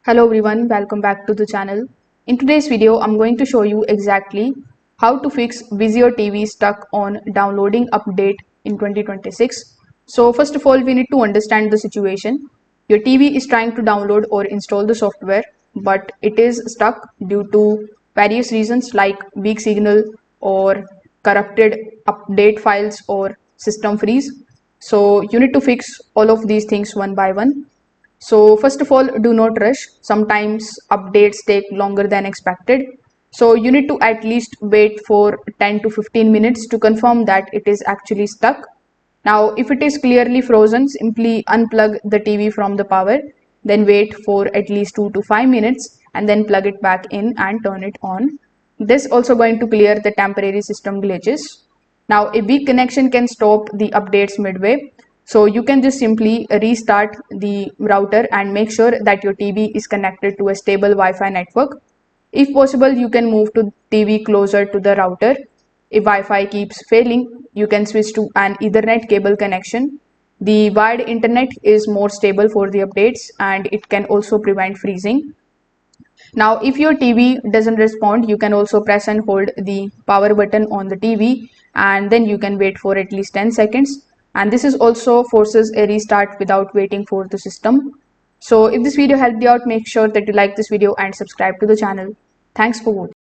Hello everyone, welcome back to the channel. In today's video, I'm going to show you exactly how to fix Vizio TV stuck on downloading update in 2026. So first of all, we need to understand the situation. Your TV is trying to download or install the software, but it is stuck due to various reasons like weak signal or corrupted update files or system freeze. So you need to fix all of these things one by one. So first of all, do not rush. Sometimes updates take longer than expected. So you need to at least wait for 10 to 15 minutes to confirm that it is actually stuck. Now, if it is clearly frozen, simply unplug the TV from the power, then wait for at least 2 to 5 minutes and then plug it back in and turn it on. This also going to clear the temporary system glitches. Now, a weak connection can stop the updates midway. So you can just simply restart the router and make sure that your TV is connected to a stable Wi-Fi network. If possible, you can move to TV closer to the router. If Wi-Fi keeps failing, you can switch to an Ethernet cable connection. The wired internet is more stable for the updates and it can also prevent freezing. Now, if your TV doesn't respond, you can also press and hold the power button on the TV and then you can wait for at least 10 seconds. And this is also forces a restart without waiting for the system. So if this video helped you out, make sure that you like this video and subscribe to the channel. Thanks for watching.